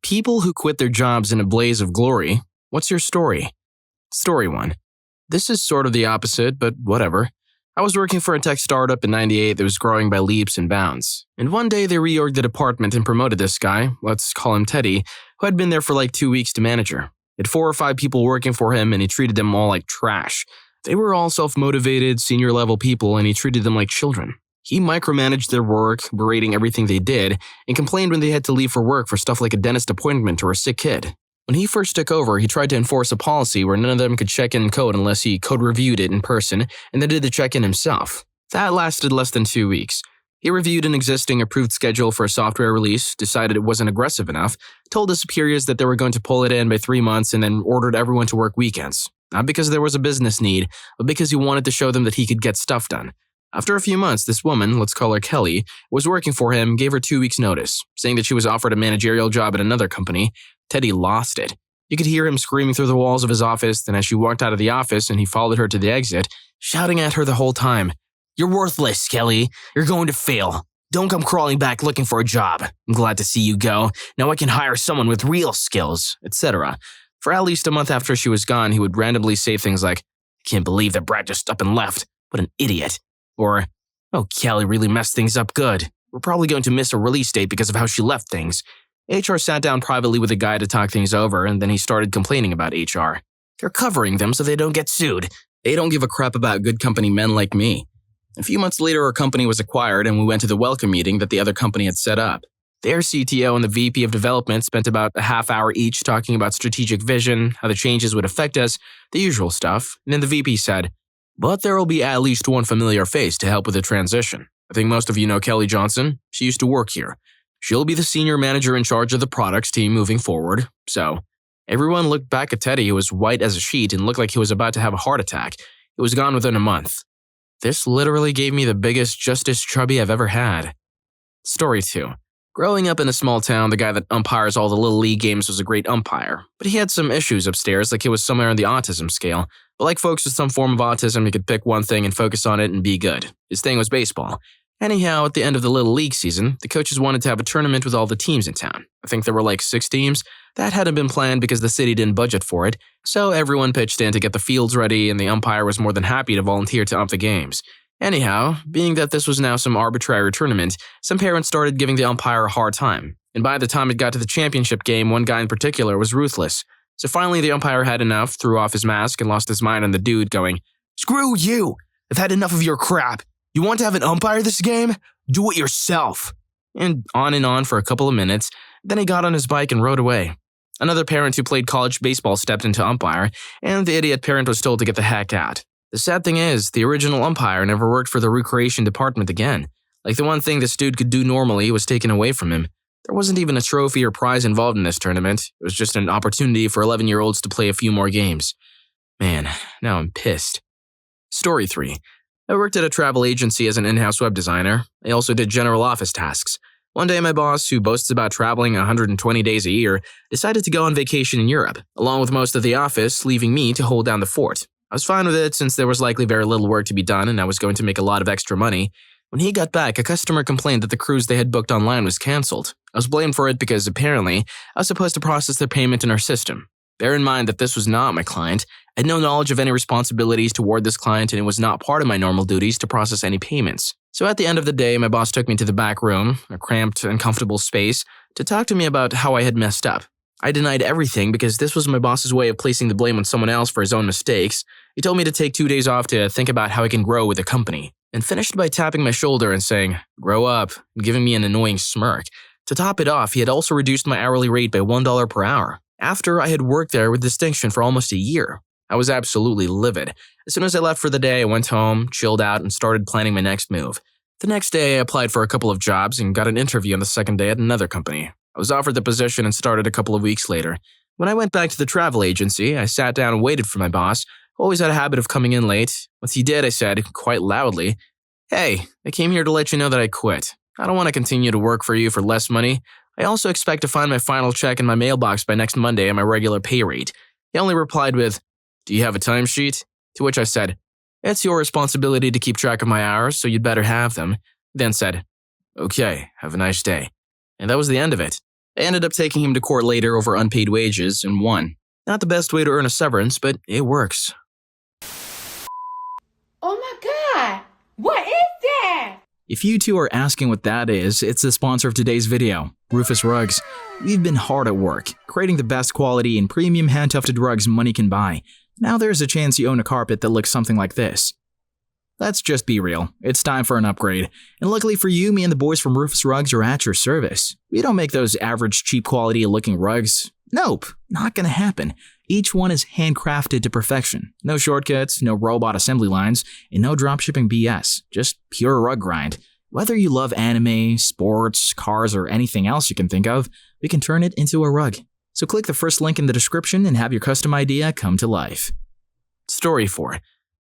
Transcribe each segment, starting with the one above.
People who quit their jobs in a blaze of glory. What's your story? Story 1. This is sort of the opposite, but whatever. I was working for a tech startup in '98 that was growing by leaps and bounds. And one day they reorged the department and promoted this guy, let's call him Teddy, who had been there for like 2 weeks to manager. He had 4 or 5 people working for him and he treated them all like trash. They were all self-motivated, senior-level people and he treated them like children. He micromanaged their work, berating everything they did, and complained when they had to leave for work for stuff like a dentist appointment or a sick kid. When he first took over, he tried to enforce a policy where none of them could check in code unless he code-reviewed it in person and then did the check-in himself. That lasted less than 2 weeks. He reviewed an existing approved schedule for a software release, decided it wasn't aggressive enough, told his superiors that they were going to pull it in by 3 months, and then ordered everyone to work weekends. Not because there was a business need, but because he wanted to show them that he could get stuff done. After a few months, this woman, let's call her Kelly, was working for him, gave her 2 weeks' notice, saying that she was offered a managerial job at another company. Teddy lost it. You could hear him screaming through the walls of his office, then as she walked out of the office and he followed her to the exit, shouting at her the whole time, "You're worthless, Kelly. You're going to fail. Don't come crawling back looking for a job. I'm glad to see you go. Now I can hire someone with real skills," etc. For at least a month after she was gone, he would randomly say things like, "I can't believe that Brad just up and left. What an idiot." Or, "Oh, Kelly really messed things up good. We're probably going to miss a release date because of how she left things." HR sat down privately with a guy to talk things over, and then he started complaining about HR. "They're covering them so they don't get sued. They don't give a crap about good company men like me." A few months later, our company was acquired, and we went to the welcome meeting that the other company had set up. Their CTO and the VP of development spent about a half hour each talking about strategic vision, how the changes would affect us, the usual stuff, and then the VP said, "But there will be at least one familiar face to help with the transition. I think most of you know Kelly Johnson. She used to work here. She'll be the senior manager in charge of the products team moving forward." So, everyone looked back at Teddy, who was white as a sheet and looked like he was about to have a heart attack. He was gone within a month. This literally gave me the biggest Justice Chubby I've ever had. Story 2. Growing up in a small town, the guy that umpires all the Little League games was a great umpire, but he had some issues upstairs, like he was somewhere on the autism scale. But like folks with some form of autism, he could pick one thing and focus on it and be good. His thing was baseball. Anyhow, at the end of the Little League season, the coaches wanted to have a tournament with all the teams in town. I think there were like 6 teams. That hadn't been planned because the city didn't budget for it, so everyone pitched in to get the fields ready, and the umpire was more than happy to volunteer to ump the games. Anyhow, being that this was now some arbitrary tournament, some parents started giving the umpire a hard time. And by the time it got to the championship game, one guy in particular was ruthless. So finally the umpire had enough, threw off his mask, and lost his mind on the dude going, "Screw you! I've had enough of your crap. You want to have an umpire this game? Do it yourself." And on for a couple of minutes, then he got on his bike and rode away. Another parent who played college baseball stepped into umpire, and the idiot parent was told to get the heck out. The sad thing is, the original umpire never worked for the recreation department again. Like the one thing this dude could do normally was taken away from him. There wasn't even a trophy or prize involved in this tournament. It was just an opportunity for 11-year-olds to play a few more games. Man, now I'm pissed. Story 3. I worked at a travel agency as an in-house web designer. I also did general office tasks. One day my boss, who boasts about traveling 120 days a year, decided to go on vacation in Europe, along with most of the office, leaving me to hold down the fort. I was fine with it since there was likely very little work to be done and I was going to make a lot of extra money. When he got back, a customer complained that the cruise they had booked online was cancelled. I was blamed for it because apparently I was supposed to process their payment in our system. Bear in mind that this was not my client. I had no knowledge of any responsibilities toward this client and it was not part of my normal duties to process any payments. So at the end of the day, my boss took me to the back room, a cramped, uncomfortable space, to talk to me about how I had messed up. I denied everything because this was my boss's way of placing the blame on someone else for his own mistakes. He told me to take 2 days off to think about how I can grow with the company, and finished by tapping my shoulder and saying, "Grow up," and giving me an annoying smirk. To top it off, he had also reduced my hourly rate by $1 per hour, after I had worked there with distinction for almost a year. I was absolutely livid. As soon as I left for the day, I went home, chilled out, and started planning my next move. The next day, I applied for a couple of jobs and got an interview on the second day at another company. I was offered the position and started a couple of weeks later. When I went back to the travel agency, I sat down and waited for my boss, who always had a habit of coming in late. Once he did, I said, quite loudly, "Hey, I came here to let you know that I quit. I don't want to continue to work for you for less money. I also expect to find my final check in my mailbox by next Monday at my regular pay rate." He only replied with, "Do you have a timesheet?" To which I said, "It's your responsibility to keep track of my hours, so you'd better have them." Then said, "Okay, have a nice day." And that was the end of it. I ended up taking him to court later over unpaid wages and won. Not the best way to earn a severance, but it works. Oh my God! What is that? If you two are asking what that is, it's the sponsor of today's video, Rufus Rugs. We've been hard at work, creating the best quality and premium hand-tufted rugs money can buy. Now there's a chance you own a carpet that looks something like this. Let's just be real, it's time for an upgrade. And luckily for you, me and the boys from Rufus Rugs are at your service. We don't make those average cheap quality looking rugs. Nope, not gonna happen. Each one is handcrafted to perfection. No shortcuts, no robot assembly lines, and no dropshipping BS. Just pure rug grind. Whether you love anime, sports, cars, or anything else you can think of, we can turn it into a rug. So click the first link in the description and have your custom idea come to life. Story 4.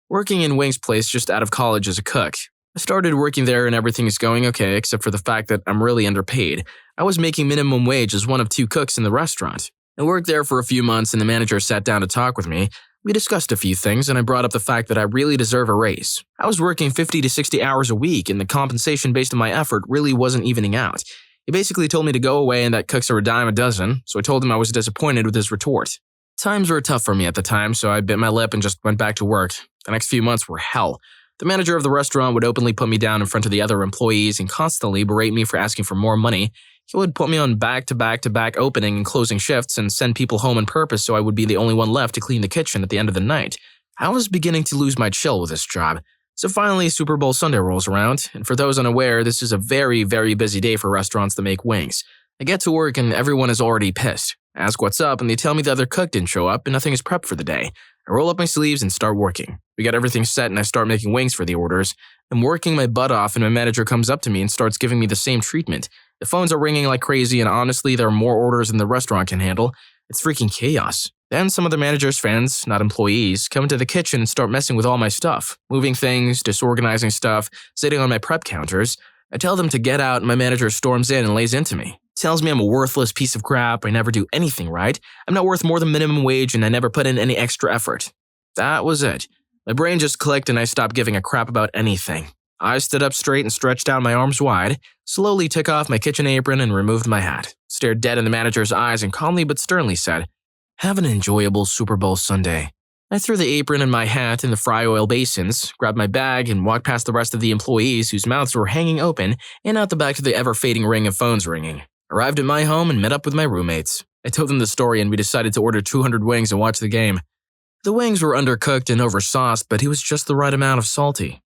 Working in Wing's place just out of college as a cook. I started working there and everything is going okay except for the fact that I'm really underpaid. I was making minimum wage as one of 2 cooks in the restaurant. I worked there for a few months and the manager sat down to talk with me. We discussed a few things and I brought up the fact that I really deserve a raise. I was working 50 to 60 hours a week and the compensation based on my effort really wasn't evening out. He basically told me to go away and that cooks are a dime a dozen, so I told him I was disappointed with his retort. Times were tough for me at the time, so I bit my lip and just went back to work. The next few months were hell. The manager of the restaurant would openly put me down in front of the other employees and constantly berate me for asking for more money. He would put me on back-to-back opening and closing shifts and send people home on purpose so I would be the only one left to clean the kitchen at the end of the night. I was beginning to lose my chill with this job. So finally, Super Bowl Sunday rolls around, and for those unaware, this is a very, very busy day for restaurants that make wings. I get to work and everyone is already pissed. I ask what's up and they tell me the other cook didn't show up and nothing is prepped for the day. I roll up my sleeves and start working. We got everything set and I start making wings for the orders. I'm working my butt off and my manager comes up to me and starts giving me the same treatment. The phones are ringing like crazy and honestly there are more orders than the restaurant can handle. It's freaking chaos. Then some of the manager's friends, not employees, come into the kitchen and start messing with all my stuff. Moving things, disorganizing stuff, sitting on my prep counters. I tell them to get out and my manager storms in and lays into me. Tells me I'm a worthless piece of crap, I never do anything right, I'm not worth more than minimum wage and I never put in any extra effort. That was it. My brain just clicked and I stopped giving a crap about anything. I stood up straight and stretched out my arms wide, slowly took off my kitchen apron and removed my hat, stared dead in the manager's eyes and calmly but sternly said, "Have an enjoyable Super Bowl Sunday." I threw the apron and my hat in the fry oil basins, grabbed my bag, and walked past the rest of the employees whose mouths were hanging open and out the back to the ever-fading ring of phones ringing. Arrived at my home and met up with my roommates. I told them the story and we decided to order 200 wings and watch the game. The wings were undercooked and oversauced, but it was just the right amount of salty.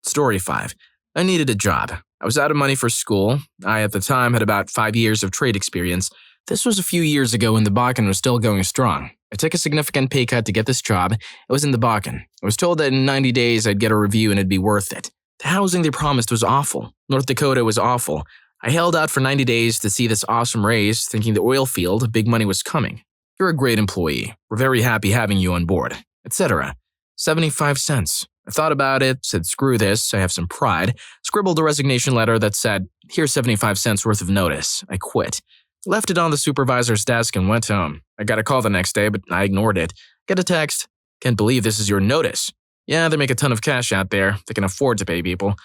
Story 5. I needed a job. I was out of money for school. I, at the time, had about 5 years of trade experience. This was a few years ago when the Bakken was still going strong. I took a significant pay cut to get this job. It was in the Bakken. I was told that in 90 days I'd get a review and it'd be worth it. The housing they promised was awful. North Dakota was awful. I held out for 90 days to see this awesome raise, thinking the oil field, big money was coming. You're a great employee. We're very happy having you on board, etc. 75 cents. I thought about it, said screw this, I have some pride, scribbled a resignation letter that said, here's 75 cents worth of notice. I quit. Left it on the supervisor's desk and went home. I got a call the next day, but I ignored it. Get a text. Can't believe this is your notice. Yeah, they make a ton of cash out there. They can afford to pay people.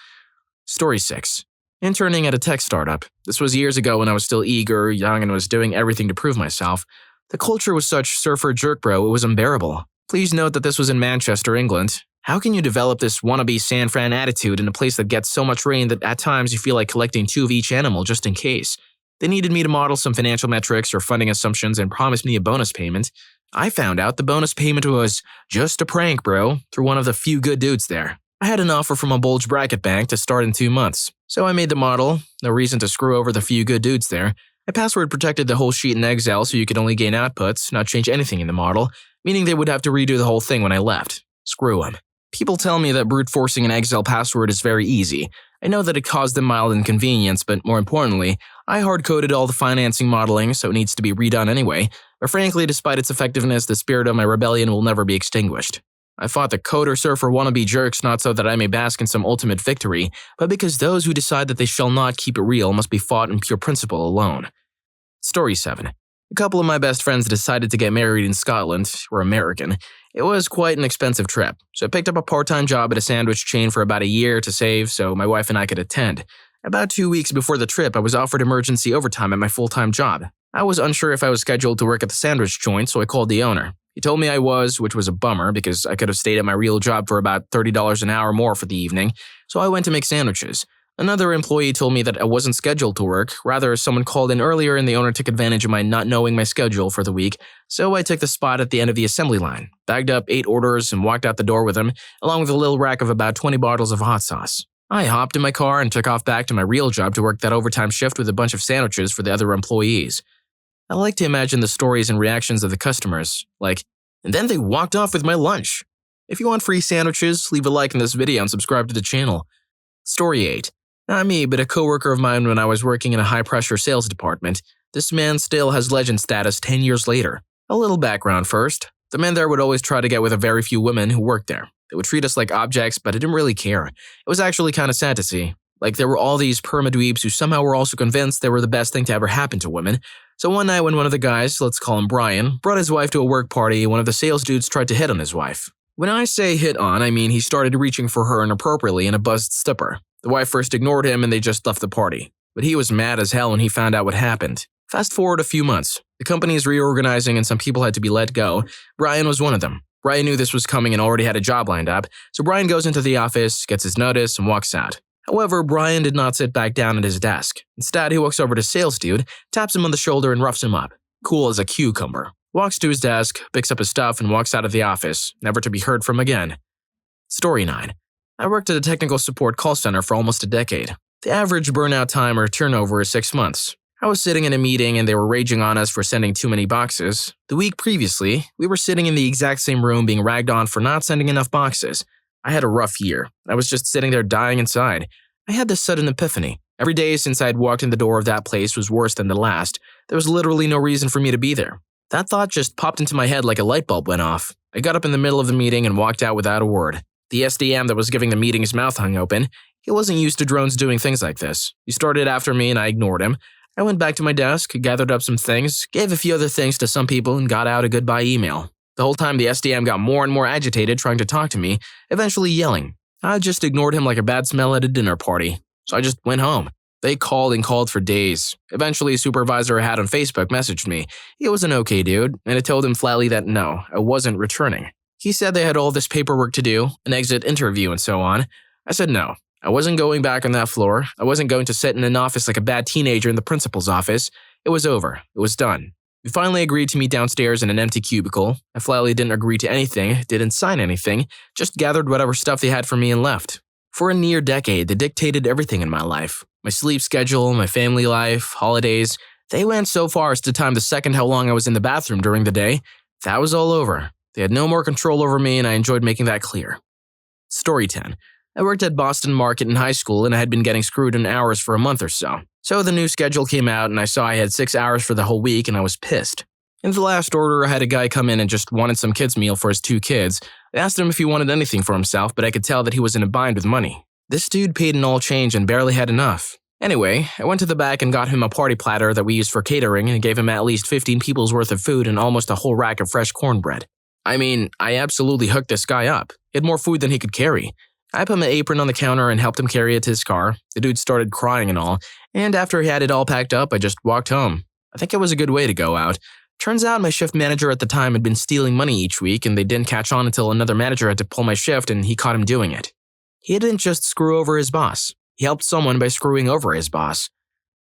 Story 6. Interning at a tech startup. This was years ago when I was still eager, young, and was doing everything to prove myself. The culture was such surfer jerk bro, it was unbearable. Please note that this was in Manchester, England. How can you develop this wannabe San Fran attitude in a place that gets so much rain that at times you feel like collecting 2 of each animal just in case? They needed me to model some financial metrics or funding assumptions and promised me a bonus payment. I found out the bonus payment was just a prank, bro, through one of the few good dudes there. I had an offer from a bulge bracket bank to start in 2 months. So I made the model, no reason to screw over the few good dudes there. I password protected the whole sheet in Excel so you could only gain outputs, not change anything in the model, meaning they would have to redo the whole thing when I left. Screw them. People tell me that brute forcing an Excel password is very easy. I know that it caused them mild inconvenience, but more importantly, I hard-coded all the financing modeling, so it needs to be redone anyway. But frankly, despite its effectiveness, the spirit of my rebellion will never be extinguished. I fought the coder surfer wannabe jerks not so that I may bask in some ultimate victory, but because those who decide that they shall not keep it real must be fought in pure principle alone. Story 7. A couple of my best friends decided to get married in Scotland. We're American. It was quite an expensive trip, so I picked up a part-time job at a sandwich chain for about a year to save so my wife and I could attend. About 2 weeks before the trip, I was offered emergency overtime at my full-time job. I was unsure if I was scheduled to work at the sandwich joint, so I called the owner. He told me I was, which was a bummer because I could have stayed at my real job for about $30 an hour more for the evening, so I went to make sandwiches. Another employee told me that I wasn't scheduled to work, rather someone called in earlier and the owner took advantage of my not knowing my schedule for the week, so I took the spot at the end of the assembly line, bagged up 8 orders and walked out the door with them, along with a little rack of about 20 bottles of hot sauce. I hopped in my car and took off back to my real job to work that overtime shift with a bunch of sandwiches for the other employees. I like to imagine the stories and reactions of the customers, like, and then they walked off with my lunch. If you want free sandwiches, leave a like in this video and subscribe to the channel. Story 8. Not me, but a coworker of mine when I was working in a high-pressure sales department. This man still has legend status 10 years later. A little background first. The man there would always try to get with a very few women who worked there. They would treat us like objects, but I didn't really care. It was actually kind of sad to see. Like, there were all these perma-dweebs who somehow were also convinced they were the best thing to ever happen to women. So one night when one of the guys, let's call him Brian, brought his wife to a work party, one of the sales dudes tried to hit on his wife. When I say hit on, I mean he started reaching for her inappropriately in a buzzed stupor. The wife first ignored him and they just left the party. But he was mad as hell when he found out what happened. Fast forward a few months. The company is reorganizing and some people had to be let go. Brian was one of them. Brian knew this was coming and already had a job lined up, so Brian goes into the office, gets his notice, and walks out. However, Brian did not sit back down at his desk. Instead, he walks over to sales dude, taps him on the shoulder, and roughs him up. Cool as a cucumber. Walks to his desk, picks up his stuff, and walks out of the office, never to be heard from again. Story 9. I worked at a technical support call center for almost a decade. The average burnout time or turnover is 6 months. I was sitting in a meeting and they were raging on us for sending too many boxes. The week previously, we were sitting in the exact same room being ragged on for not sending enough boxes. I had a rough year. I was just sitting there dying inside. I had this sudden epiphany. Every day since I had walked in the door of that place was worse than the last. There was literally no reason for me to be there. That thought just popped into my head like a light bulb went off. I got up in the middle of the meeting and walked out without a word. The SDM that was giving the meeting his mouth hung open. He wasn't used to drones doing things like this. He started after me and I ignored him. I went back to my desk, gathered up some things, gave a few other things to some people, and got out a goodbye email. The whole time the SDM got more and more agitated trying to talk to me, eventually yelling. I just ignored him like a bad smell at a dinner party. So I just went home. They called and called for days. Eventually, a supervisor I had on Facebook messaged me. He was an okay dude, and I told him flatly that no, I wasn't returning. He said they had all this paperwork to do, an exit interview and so on. I said no. I wasn't going back on that floor. I wasn't going to sit in an office like a bad teenager in the principal's office. It was over. It was done. We finally agreed to meet downstairs in an empty cubicle. I flatly didn't agree to anything, didn't sign anything, just gathered whatever stuff they had for me and left. For a near decade, they dictated everything in my life. My sleep schedule, my family life, holidays. They went so far as to time the second how long I was in the bathroom during the day. That was all over. They had no more control over me and I enjoyed making that clear. Story 10. I worked at Boston Market in high school and I had been getting screwed in hours for a month or so. So the new schedule came out and I saw I had 6 hours for the whole week and I was pissed. In the last order, I had a guy come in and just wanted some kids' meal for his 2 kids. I asked him if he wanted anything for himself, but I could tell that he was in a bind with money. This dude paid in all change and barely had enough. Anyway, I went to the back and got him a party platter that we use for catering and gave him at least 15 people's worth of food and almost a whole rack of fresh cornbread. I mean, I absolutely hooked this guy up. He had more food than he could carry. I put my apron on the counter and helped him carry it to his car. The dude started crying and all, and after he had it all packed up, I just walked home. I think it was a good way to go out. Turns out my shift manager at the time had been stealing money each week and they didn't catch on until another manager had to pull my shift and he caught him doing it. He didn't just screw over his boss. He helped someone by screwing over his boss.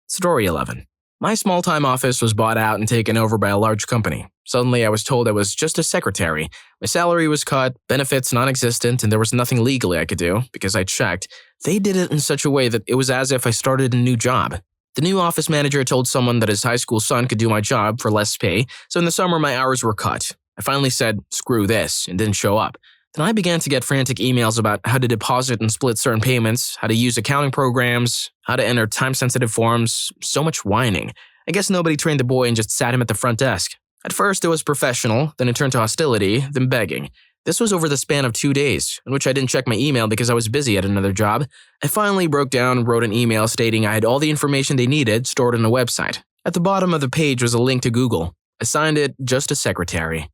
Story 11. My small-time office was bought out and taken over by a large company. Suddenly, I was told I was just a secretary. My salary was cut, benefits non-existent, and there was nothing legally I could do, because I checked. They did it in such a way that it was as if I started a new job. The new office manager told someone that his high school son could do my job for less pay, so in the summer my hours were cut. I finally said, screw this, and didn't show up. Then I began to get frantic emails about how to deposit and split certain payments, how to use accounting programs, how to enter time-sensitive forms, so much whining. I guess nobody trained the boy and just sat him at the front desk. At first it was professional, then it turned to hostility, then begging. This was over the span of 2 days, in which I didn't check my email because I was busy at another job. I finally broke down and wrote an email stating I had all the information they needed stored on a website. At the bottom of the page was a link to Google. I signed it, just a secretary.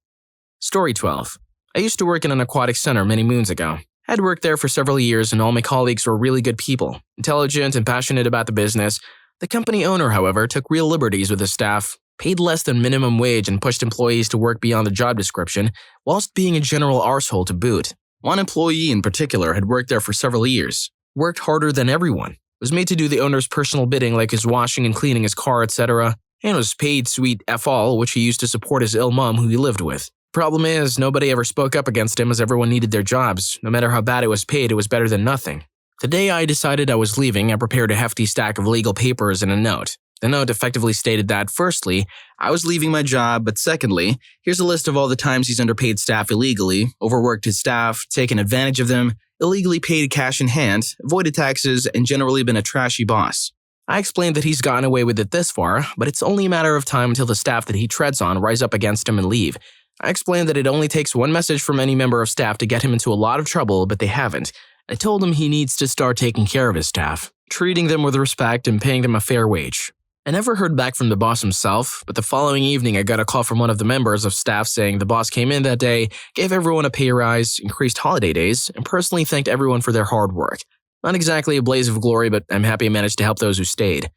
Story 12. I used to work in an aquatic center many moons ago. I'd worked there for several years and all my colleagues were really good people, intelligent and passionate about the business. The company owner, however, took real liberties with his staff, paid less than minimum wage and pushed employees to work beyond the job description, whilst being a general arsehole to boot. One employee in particular had worked there for several years, worked harder than everyone, was made to do the owner's personal bidding like his washing and cleaning his car, etc., and was paid sweet F-all, which he used to support his ill mom who he lived with. Problem is, nobody ever spoke up against him as everyone needed their jobs. No matter how bad it was paid, it was better than nothing. The day I decided I was leaving, I prepared a hefty stack of legal papers and a note. The note effectively stated that, firstly, I was leaving my job, but secondly, here's a list of all the times he's underpaid staff illegally, overworked his staff, taken advantage of them, illegally paid cash in hand, avoided taxes, and generally been a trashy boss. I explained that he's gotten away with it this far, but it's only a matter of time until the staff that he treads on rise up against him and leave. I explained that it only takes one message from any member of staff to get him into a lot of trouble, but they haven't. I told him he needs to start taking care of his staff, treating them with respect and paying them a fair wage. I never heard back from the boss himself, but the following evening I got a call from one of the members of staff saying the boss came in that day, gave everyone a pay rise, increased holiday days, and personally thanked everyone for their hard work. Not exactly a blaze of glory, but I'm happy I managed to help those who stayed.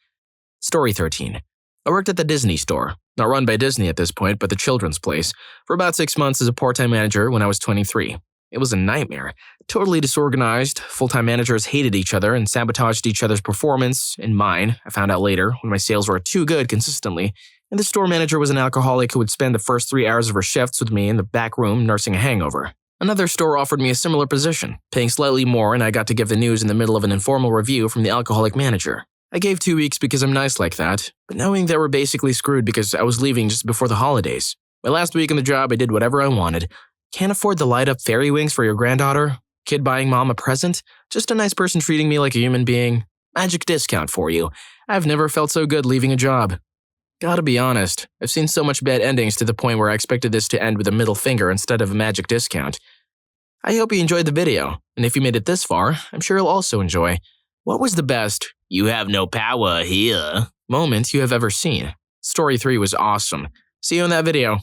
Story 13. I worked at the Disney store, not run by Disney at this point, but the children's place, for about 6 months as a part-time manager when I was 23. It was a nightmare. Totally disorganized, full-time managers hated each other and sabotaged each other's performance, and mine, I found out later, when my sales were too good consistently, and the store manager was an alcoholic who would spend the first 3 hours of her shifts with me in the back room nursing a hangover. Another store offered me a similar position, paying slightly more, and I got to give the news in the middle of an informal review from the alcoholic manager. I gave 2 weeks because I'm nice like that, but knowing they were basically screwed because I was leaving just before the holidays. My last week on the job, I did whatever I wanted. Can't afford the light-up fairy wings for your granddaughter? Kid buying mom a present? Just a nice person treating me like a human being? Magic discount for you. I've never felt so good leaving a job. Gotta be honest, I've seen so much bad endings to the point where I expected this to end with a middle finger instead of a magic discount. I hope you enjoyed the video, and if you made it this far, I'm sure you'll also enjoy. What was the best "you have no power here" moment you have ever seen? Story 3 was awesome. See you in that video.